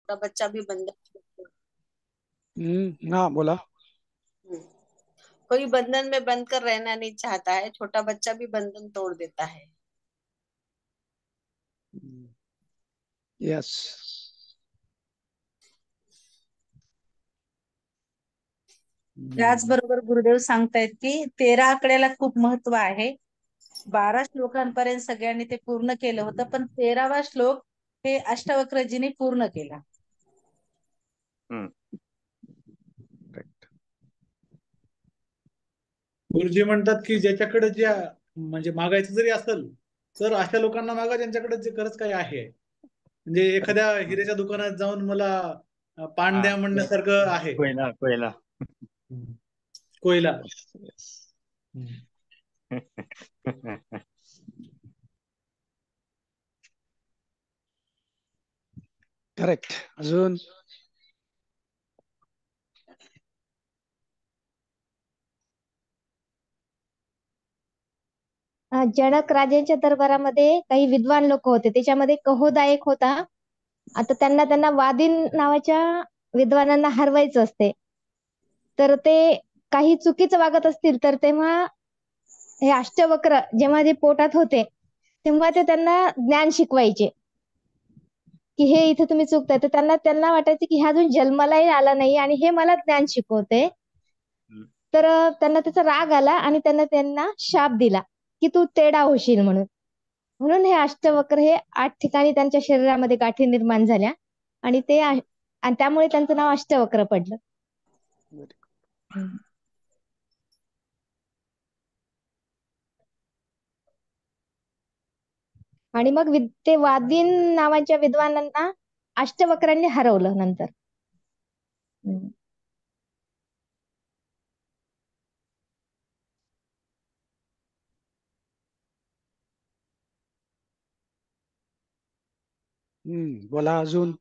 छोटा बच्चा भी बंधन। हाँ बोला। हम्म, कोई बंधन में बंध कर रहना नहीं चाहता है, छोटा बच्चा भी बंधन तोड़ देता है। यस। त्याचबरोबर गुरुदेव सांगतायत की 13 आकड्याला खूप महत्व आहे. 12 श्लोकांपर्यंत सगळ्यांनी ते पूर्ण केलं होतं, पण 13वा श्लोक हे अष्टवक्रजीने पूर्ण केला. गुरुजी म्हणतात की ज्याच्याकडे जे म्हणजे मागायचं जरी असेल तर अशा लोकांना मागा ज्यांच्याकडे जे खरंच काही आहे. म्हणजे एखाद्या हिऱ्याच्या दुकानात जाऊन मला पान द्या म्हणण्यासारखं आहे. कोयला कोयला कोयला. करेक्ट. अजून जनक राजांच्या दरबारामध्ये काही विद्वान लोक होते, त्याच्यामध्ये कहोदा एक होता. आता त्यांना वादिन नावाच्या विद्वानांना हरवायचं असते, तर ते काही चुकीचं वागत असतील तर तेव्हा हे अष्टवक्र जेव्हा ते पोटात होते तेव्हा ते त्यांना ज्ञान शिकवायचे की हे इथे तुम्ही चुकताय. तर त्यांना वाटायचं की हा अजून जन्मालाही आला नाही आणि हे मला ज्ञान शिकवते. तर त्यांना त्याचा राग आला आणि त्यांना शाप दिला की तू तेडा होशील म्हणून. म्हणून हे अष्टवक्र हे 8 ठिकाणी त्यांच्या शरीरामध्ये गाठी निर्माण झाल्या आणि त्यामुळे त्यांचं नाव अष्टवक्र पडलं. आणि मग ते वादिन नावाच्या विद्वानांना अष्टवक्रांनी हरवलं नंतर. बोला अजून.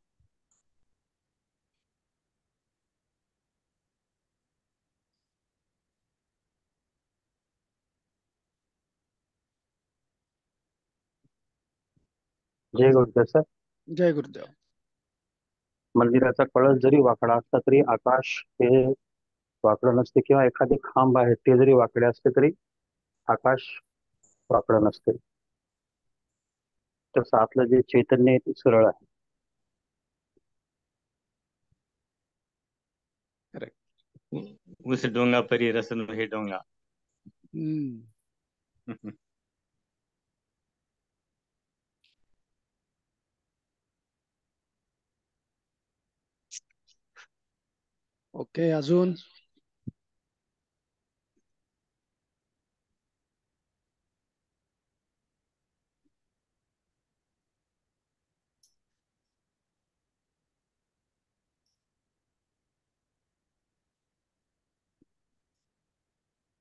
जय गुरुदेव सर. जय गुरुदेव. मंदिराचा कळस जरी वाकडा असला तरी आकाश हे वाकडं नसते, किंवा एखादे खांब आहे ते जरी वाकडे असले तरी आकाश वाकडं नसते. तसं आतलं जे चैतन्य आहे ते सरळ आहे. उस डोंगा परी रसन हे डोंगा. ओके. अजून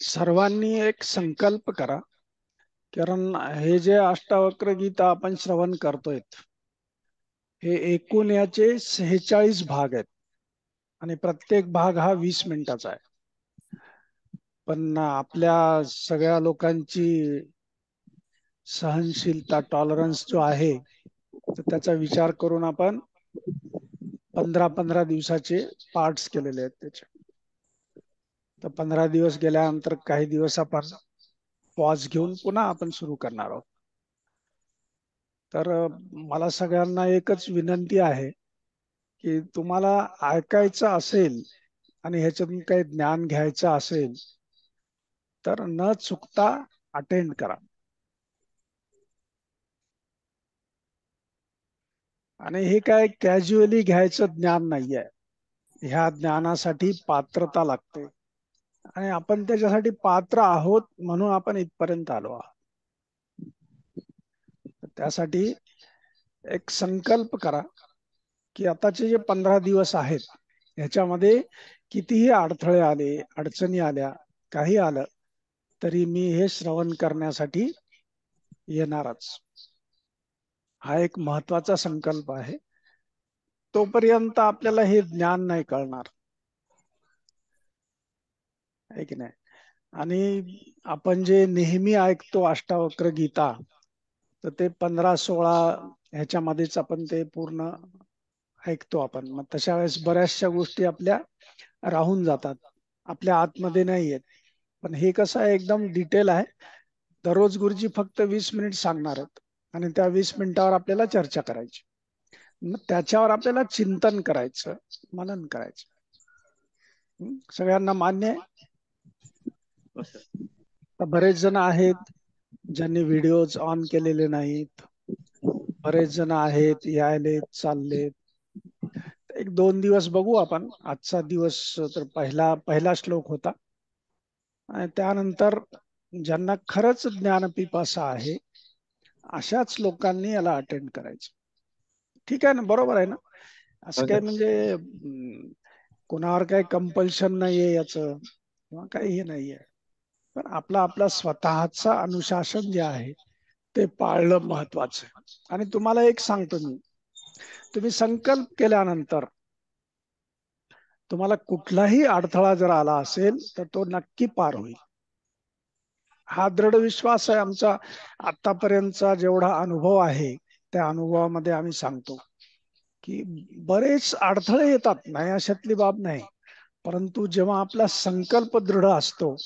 सर्वांनी एक संकल्प करा, कारण हे जे अष्टावक्र गीता आपण श्रवण करतोय हे एकूण याचे 46 भाग आहेत आणि प्रत्येक भाग हा 20 मिनिटाचा आहे. पण आपल्या सगळ्या लोकांची सहनशीलता, टॉलरन्स जो आहे, तर त्याचा विचार करून आपण 15-15 दिवसाचे पार्ट्स केलेले आहेत त्याचे. तर 15 दिवस गेल्यानंतर काही दिवस आपण पॉज घेऊन पुन्हा आपण सुरू करणार आहोत. तर मला सगळ्यांना एकच विनंती आहे की तुम्हाला ऐकायचं असेल आणि ह्याच्यातून काही ज्ञान घ्यायचं असेल तर न चुकता अटेंड करा. आणि हे काय कॅज्युअली घ्यायचं ज्ञान नाहीये. ह्या ज्ञानासाठी पात्रता लागते आणि आपण त्याच्यासाठी पात्र आहोत म्हणून आपण इथपर्यंत आलो आहोत. त्यासाठी एक संकल्प करा की आताचे जे 15 दिवस आहेत ह्याच्यामध्ये कितीही अडथळे आले, अडचणी आल्या, काही आलं तरी मी हे श्रवण करण्यासाठी येणारच. हा एक महत्वाचा संकल्प आहे. तोपर्यंत आपल्याला हे ज्ञान नाही कळणार, आहे की नाही. आणि आपण जे नेहमी ऐकतो अष्टावक्र गीता, तर ते 15-16 ह्याच्यामध्येच आपण ते पूर्ण ऐकतो आपण, मग तशा वेळेस बऱ्याचशा गोष्टी आपल्या राहून जातात, आपल्या आतमध्ये नाही येत. पण हे कसं आहे, एकदम डिटेल आहे. दररोज गुरुजी फक्त 20 मिनिट सांगणार आहेत आणि त्या 20 मिनिटावर आपल्याला चर्चा करायची. मग त्याच्यावर आपल्याला चिंतन करायचं, मनन करायचं. सगळ्यांना मान्य आहे? हो सर. तर बरेच जण आहेत ज्यांनी व्हिडिओज ऑन केलेले नाहीत, बरेच जण आहेत यायलेत चाललेत. एक 2 दिवस बघू आपण. आजचा दिवस तर पहिला श्लोक होता, आणि त्यानंतर ज्यांना खरंच ज्ञानपिपासा आहे अशाच लोकांनी याला अटेंड करायचं. ठीक आहे ना, बरोबर आहे ना? असं काही म्हणजे कोणावर काही कंपल्शन नाहीये याचं, किंवा काही हे नाहीये. पण आपला स्वतःचा अनुशासन जे आहे ते पाळणं महत्वाचं आहे. आणि तुम्हाला एक सांगतो मी, तुम्ही संकल्प केल्यानंतर तुम्हाला कुठलाही अडथळा जर आला असेल तर तो नक्की पार होईल, हा दृढ विश्वास आहे आमचा. आतापर्यंतचा जेवढा अनुभव आहे त्या अनुभवामध्ये आम्ही सांगतो की बरेच अडथळे येतात, नाही अशातली बाब नाही, परंतु जेव्हा आपला संकल्प दृढ असतो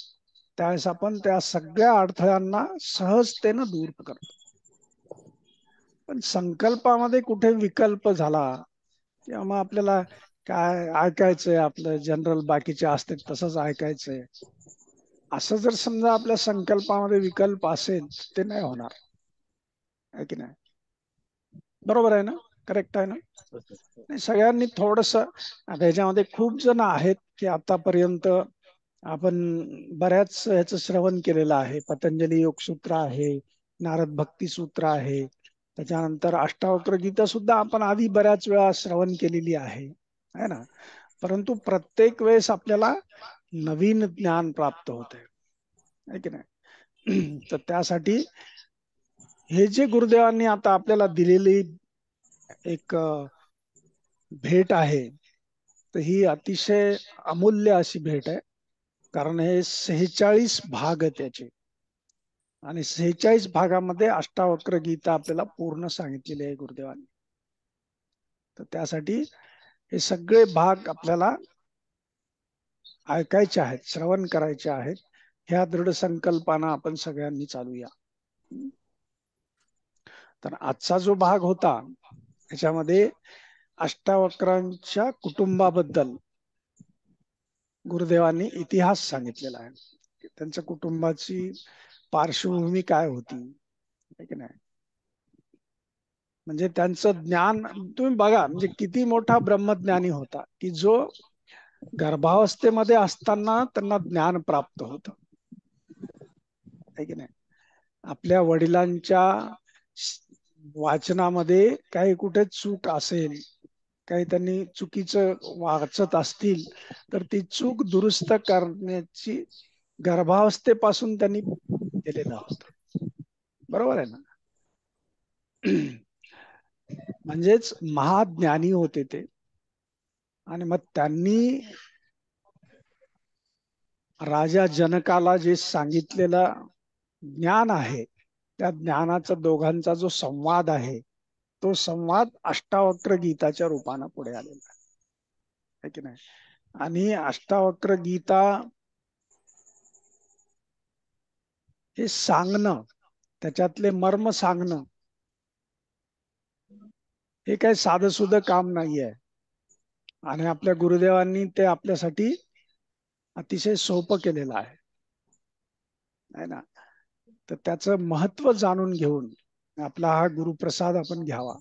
त्यावेळेस आपण त्या सगळ्या अडथळ्यांना सहजतेनं दूर करतो. पण संकल्पामध्ये कुठे विकल्प झाला किंवा मग आपल्याला काय ऐकायचंय, आपलं जनरल बाकीचे असते तसंच ऐकायचंय, असं जर समजा आपल्या संकल्पामध्ये विकल्प असेल ते नाही होणार, आहे की नाही? बरोबर आहे ना? करेक्ट आहे ना? नाही, सगळ्यांनी थोडस, आता ह्याच्यामध्ये खूप जण आहेत की आतापर्यंत आपण बऱ्याच ह्याचं श्रवण केलेलं आहे. पतंजली योगसूत्र आहे, नारद भक्ती सूत्र आहे, त्याच्यानंतर अष्टावक्र गीता सुद्धा आपण आधी बऱ्याच वेळा श्रवण केलेली आहे ना. परंतु प्रत्येक वेळेस आपल्याला नवीन ज्ञान प्राप्त होते, आहे की नाही? तर त्यासाठी हे जे गुरुदेवांनी आता आपल्याला दिलेली एक भेट आहे, तर ही अतिशय अमूल्य अशी भेट आहे. कारण हे 46 भाग आहे त्याचे, आणि 46 भागामध्ये अष्टावक्र गीता आपल्याला पूर्ण सांगितलेली आहे गुरुदेवांनी. तर त्यासाठी हे सगळे भाग आपल्याला ऐकायचे आहेत, श्रवण करायचे आहेत. ह्या दृढ संकल्पानं आपण सगळ्यांनी चालूया. तर आजचा जो भाग होता त्याच्यामध्ये अष्टावक्रांच्या कुटुंबाबद्दल गुरुदेवांनी इतिहास सांगितलेला आहे, त्यांच्या कुटुंबाची पार्श्वभूमी काय होती, है की नाही? म्हणजे त्यांचं ज्ञान तुम्ही बघा, म्हणजे किती मोठा ब्रह्मज्ञानी होता की जो गर्भावस्थेमध्ये असताना त्यांना ज्ञान प्राप्त होतं, है की नाही? आपल्या वडिलांच्या वाचनामध्ये काही कुठे चूक असेल, काही त्यांनी चुकीचं वाचत असतील तर ती चूक दुरुस्त करण्याची गर्भावस्थेपासून त्यांनी केलेलं होतं. बरोबर आहे ना? म्हणजेच महाज्ञानी होते ते. आणि मग त्यांनी राजा जनकाला जे सांगितलेलं ज्ञान आहे, त्या ज्ञानाचा दोघांचा जो संवाद आहे तो संवाद अष्टावक्र गीताच्या रूपानं पुढे आलेला आहे की नाही? आणि अष्टावक्र गीता हे सांगणं, त्याच्यातले मर्म सांगणं, हे काही साधं सुधं काम नाहीये. आणि आपल्या गुरुदेवांनी ते आपल्यासाठी अतिशय सोपं केलेलं आहे ना. तर त्याचं महत्व जाणून घेऊन आपला हा गुरुप्रसाद आपण घ्यावा.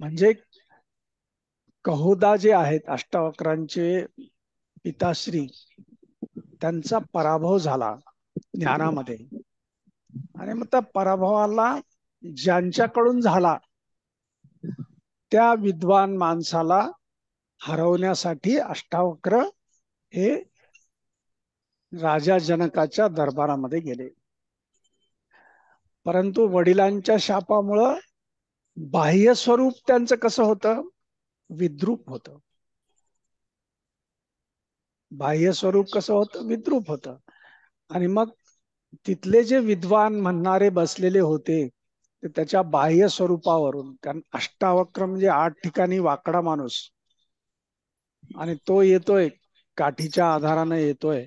म्हणजे कहोदा जे आहेत अष्टावक्रांचे पिताश्री, त्यांचा पराभव झाला ज्ञानामध्ये, आणि मग त्या पराभवाला ज्यांच्याकडून झाला त्या विद्वान माणसाला हरवण्यासाठी अष्टावक्र हे राजा जनकाच्या दरबारामध्ये गेले. परंतु वडिलांच्या शापामुळं बाह्य स्वरूप त्यांचं कसं होतं? विद्रूप होतं. बाह्य स्वरूप कसं होतं? विद्रूप होतं. आणि मग तिथले जे विद्वान म्हणणारे बसलेले होते ते त्याच्या बाह्य स्वरूपावरून, कारण अष्टावक्र म्हणजे 8 ठिकाणी वाकडा माणूस, आणि तो येतोय काठीच्या आधाराने येतोय,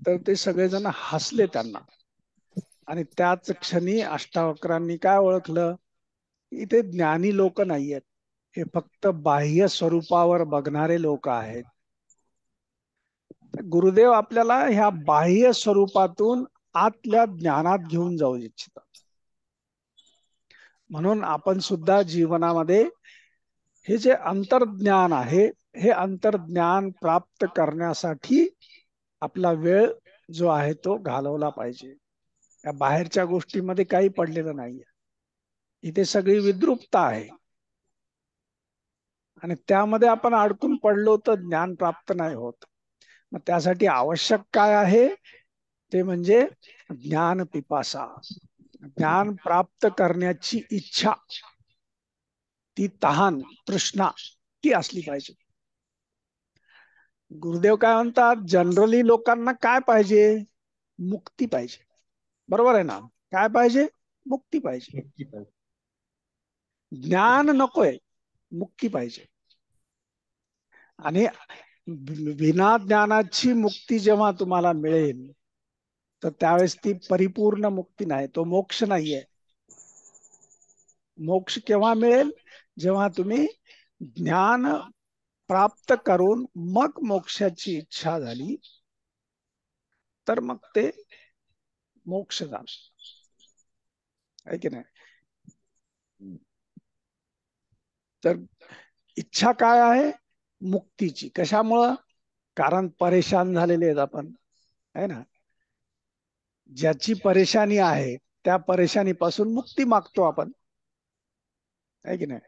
तर ते सगळेजण हसले त्यांना. आणि त्याच क्षणी अष्टावक्रांनी काय ओळखलं, इथे ज्ञानी लोक नाहीयेत, हे फक्त बाह्य स्वरूपावर बघणारे लोक आहेत. गुरुदेव आपल्याला ह्या बाह्य स्वरूपातून आतल्या ज्ञानात घेऊन जाऊ इच्छितात. म्हणून आपण सुद्धा जीवनामध्ये हे जे अंतर्ज्ञान आहे, हे अंतर्ज्ञान प्राप्त करण्यासाठी आपला वेळ जो आहे तो घालवला पाहिजे. या बाहेरच्या गोष्टीमध्ये काही पडलेलं नाहीये. इथे सगळी विद्रुपता आहे, आणि त्यामध्ये आपण अडकून पडलो तर ज्ञान प्राप्त नाही होत. मग त्यासाठी आवश्यक काय आहे, ते म्हणजे ज्ञान पिपासा, ज्ञान प्राप्त करण्याची इच्छा, ती तहान, तृष्णा, ती असली पाहिजे. गुरुदेव काय म्हणतात, जनरली लोकांना काय पाहिजे, मुक्ती पाहिजे. बरोबर आहे ना? काय पाहिजे? मुक्ती पाहिजे. ज्ञान नकोय, मुक्ती पाहिजे. आणि विना ज्ञानाची मुक्ती जेव्हा तुम्हाला मिळेल, तर त्यावेळेस ती परिपूर्ण मुक्ती नाही, तो मोक्ष नाहीये. मोक्ष केव्हा मिळेल, जेव्हा तुम्ही ज्ञान प्राप्त करून मग मोक्षाची इच्छा झाली, तर मग ते मोक्ष झालं, आहे की नाही? तर इच्छा काय आहे? मुक्तीची. कशामुळं? कारण परेशान झालेले आहेत आपण, आहे ना? ज्याची परेशानी आहे त्या परेशानीपासून मुक्ती मागतो आपण, आहे की नाही?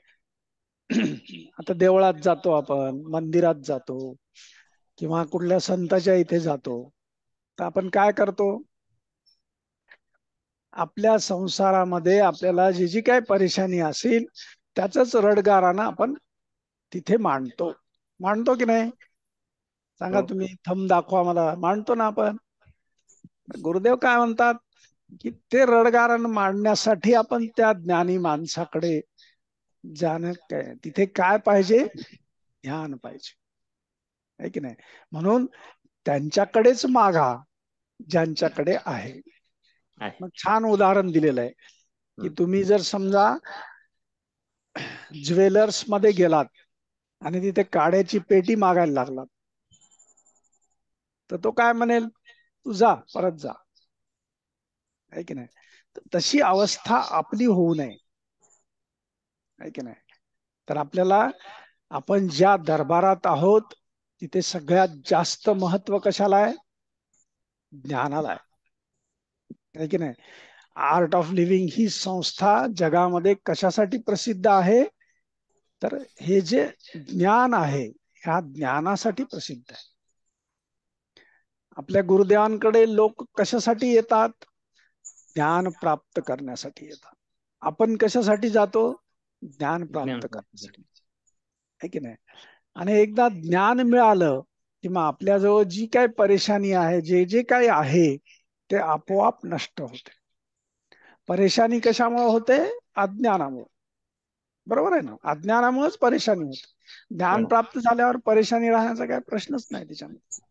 आता देवळात जातो आपण, मंदिरात जातो, किंवा कुठल्या संताच्या इथे जातो, तर आपण काय करतो, आपल्या संसारामध्ये आपल्याला जी जी काय परेशानी असेल त्याच रडगारानं आपण तिथे मांडतो की नाही? सांगा तुम्ही, थंब दाखवा मला, मांडतो ना आपण? गुरुदेव काय म्हणतात की ते रडगारण मांडण्यासाठी आपण त्या ज्ञानी माणसाकडे जाणं, काय तिथे काय पाहिजे? ज्ञान पाहिजे, आहे की नाही? म्हणून त्यांच्याकडेच मागा ज्यांच्याकडे आहे. मग छान उदाहरण दिलेलं आहे की तुम्ही जर समजा ज्वेलर्स मध्ये गेलात आणि तिथे काड्याची पेटी मागायला लागलात, तर तो काय म्हणेल, तू जा, परत जा, आहे की नाही? तशी अवस्था आपली होऊ नये, आहे की नाही? तर आपल्याला, आपण ज्या दरबारात आहोत तिथे सगळ्यात जास्त महत्व कशाला आहे? ज्ञानाला आहे की नाही? आर्ट ऑफ लिव्हिंग ही संस्था जगामध्ये कशासाठी प्रसिद्ध आहे? तर हे जे ज्ञान आहे, ह्या ज्ञानासाठी प्रसिद्ध आहे. आपल्या गुरुदेवांकडे लोक कशासाठी येतात? ज्ञान प्राप्त करण्यासाठी येतात. आपण कशासाठी जातो? ज्ञान प्राप्त करण्यासाठी, आहे की नाही? आणि एकदा ज्ञान मिळालं की मग आपल्याजवळ जी काय परेशानी आहे, जे जे काही आहे, ते आपोआप नष्ट होते. परेशानी कशामुळे होते? अज्ञानामुळे. बरोबर आहे ना? अज्ञानामुळेच परेशानी होते. ज्ञान प्राप्त झाल्यावर परेशानी राहण्याचा काही प्रश्नच नाही त्याच्यामध्ये.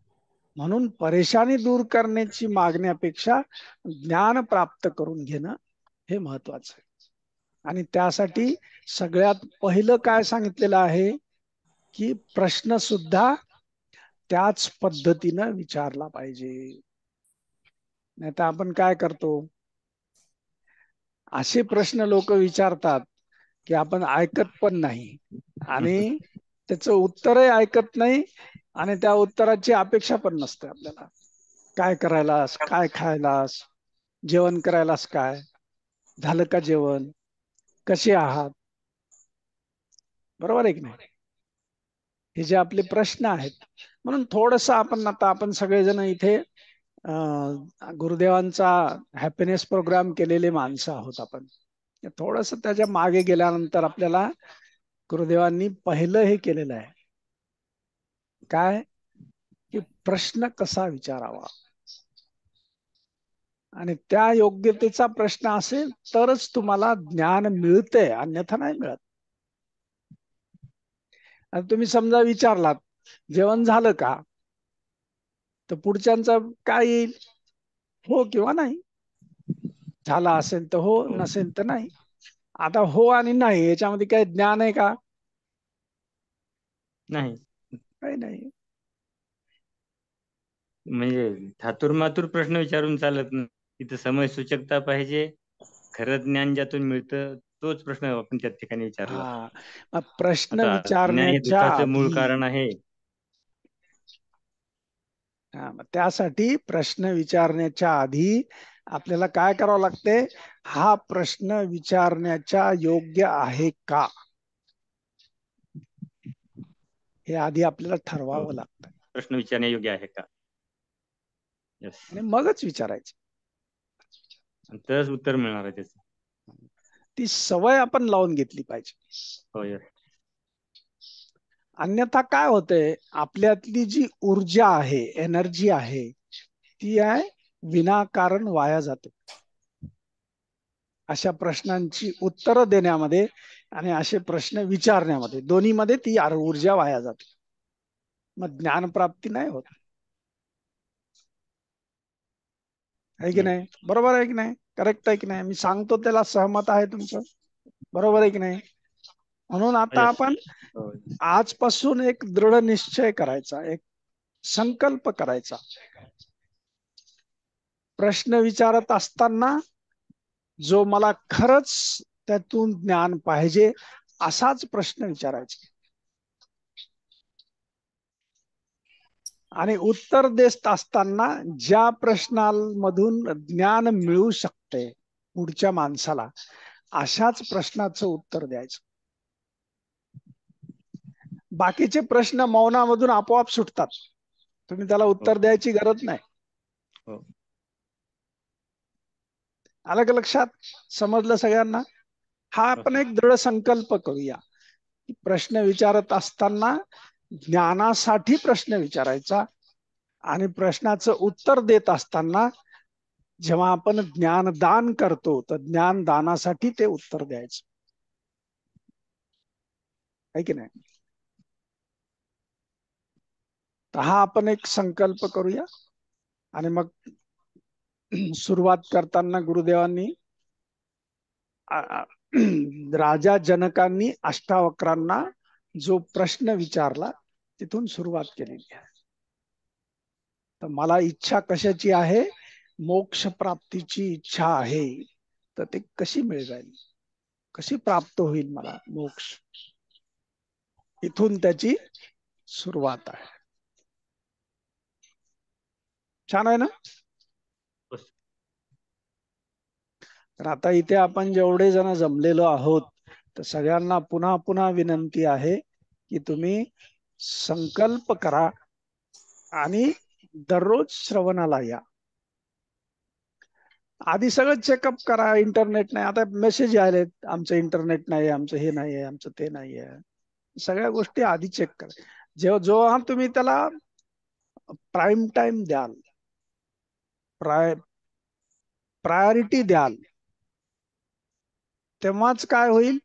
म्हणून परेशानी दूर करण्याची मागण्यापेक्षा ज्ञान प्राप्त करून घेणं हे महत्वाचं आहे. आणि त्यासाठी सगळ्यात पहिलं काय सांगितलेलं आहे की प्रश्न सुद्धा त्याच पद्धतीनं विचारला पाहिजे. नाही तर आपण काय करतो, असे प्रश्न लोक विचारतात की आपण ऐकत पण नाही, आणि त्याचं उत्तरही ऐकत नाही, आणि त्या उत्तराची अपेक्षा पण नसते आपल्याला. काय करायलास, काय खायलास, जेवण करायलास, काय झालं का जेवण, कसे आहात, बरोबर आहे की नाही? हे जे आपले प्रश्न आहेत. म्हणून थोडस आपण सगळेजण इथे गुरुदेवांचा हॅपीनेस प्रोग्राम केलेले माणसं आहोत आपण. थोडस त्याच्या मागे गेल्यानंतर आपल्याला गुरुदेवांनी पहिलं हे केलेलं आहे, काय की प्रश्न कसा विचारावा. आणि त्या योग्यतेचा प्रश्न असेल तरच तुम्हाला ज्ञान मिळते, अन्यथा नाही मिळत. आणि तुम्ही समजा विचारलात जेवण झालं का, तर पुढच्यांचा काय येईल, हो किंवा नाही. झाला असेल तर हो, नसेल तर नाही. आता हो आणि नाही याच्यामध्ये काही ज्ञान आहे का? नाही. काही नाही. म्हणजे थातुरमातुर प्रश्न विचारून चालत नाही. तिथं समय सूचकता पाहिजे. खरं ज्ञान ज्यातून मिळतं तोच प्रश्न आपण त्या ठिकाणी विचारला. हा, मग प्रश्न आता अज्ञान हे विचारण्याच्या दुःखाचं मूळ आधी, कारण आहे. मग त्यासाठी प्रश्न विचारण्याच्या आधी आपल्याला काय करावं लागते, हा प्रश्न विचारण्याच्या योग्य आहे का हे आधी आपल्याला ठरवावं लागतं. प्रश्न विचारणे योग्य आहे का, यस, आणि मगच विचारायचं. तरच उत्तर मिळणार आहे त्याचं. ती सवय आपण लावून घेतली पाहिजे. हो, यस. अन्यथा काय होतंय, आपल्यातली जी ऊर्जा आहे, एनर्जी आहे, ती आहे विनाकारण वाया जाते अशा प्रश्नांची उत्तरं देण्यामध्ये आणि असे प्रश्न विचारण्यामध्ये, दोन्हीमध्ये ती ऊर्जा वाया जाते. मग ज्ञानप्राप्ती नाही होत. आहे की नाही? बरोबर आहे की नाही? करेक्ट आहे की नाही? मी सांगतो त्याला सहमत आहे तुमचं, बरोबर आहे की नाही? म्हणून आता Yes. आपण हो. आजपासून एक दृढ निश्चय करायचा, एक संकल्प करायचा. प्रश्न विचारत असताना जो मला खरंच त्यातून ज्ञान पाहिजे असाच प्रश्न विचारायचा, आणि उत्तर देत असताना ज्या प्रश्नांमधून ज्ञान मिळू शकते पुढच्या माणसाला, अशाच प्रश्नाचं उत्तर द्यायचं. बाकीचे प्रश्न मौनामधून आपोआप सुटतात, तुम्ही त्याला उत्तर द्यायची गरज नाही. हो. आलं का लक्षात? समजलं सगळ्यांना? हा आपण एक दृढ संकल्प करूया. प्रश्न विचारत असताना ज्ञानासाठी प्रश्न विचारायचा, आणि प्रश्नाचं उत्तर देत असताना जेव्हा आपण ज्ञानदान करतो तर ज्ञानदानासाठी ते उत्तर द्यायचं. आहे की नाही? तर हा आपण एक संकल्प करूया. आणि मग सुरुवात करताना गुरुदेवांनी राजा जनकांनी अष्टावक्रांना जो प्रश्न विचारला तिथून सुरुवात केलेली आहे. तर मला इच्छा कशाची आहे, मोक्ष प्राप्तीची इच्छा आहे, तर ते कशी मिळेल, कशी प्राप्त होईल मला मोक्ष, इथून त्याची सुरुवात आहे. छान आहे ना? तर आता इथे आपण जेवढे जण जमलेलो आहोत, तर सगळ्यांना पुन्हा पुन्हा विनंती आहे की तुम्ही संकल्प करा आणि दररोज श्रवणाला या. आधी सगळं चेकअप करा. इंटरनेट नाही, आता मेसेज आलेत, आमचं इंटरनेट नाही, आमचं हे नाही आहे, आमचं ते नाही आहे. सगळ्या गोष्टी आधी चेक करा. जेव्हा तुम्ही त्याला प्राईम टाइम द्याल, प्रायोरिटी द्याल, तेव्हाच काय होईल,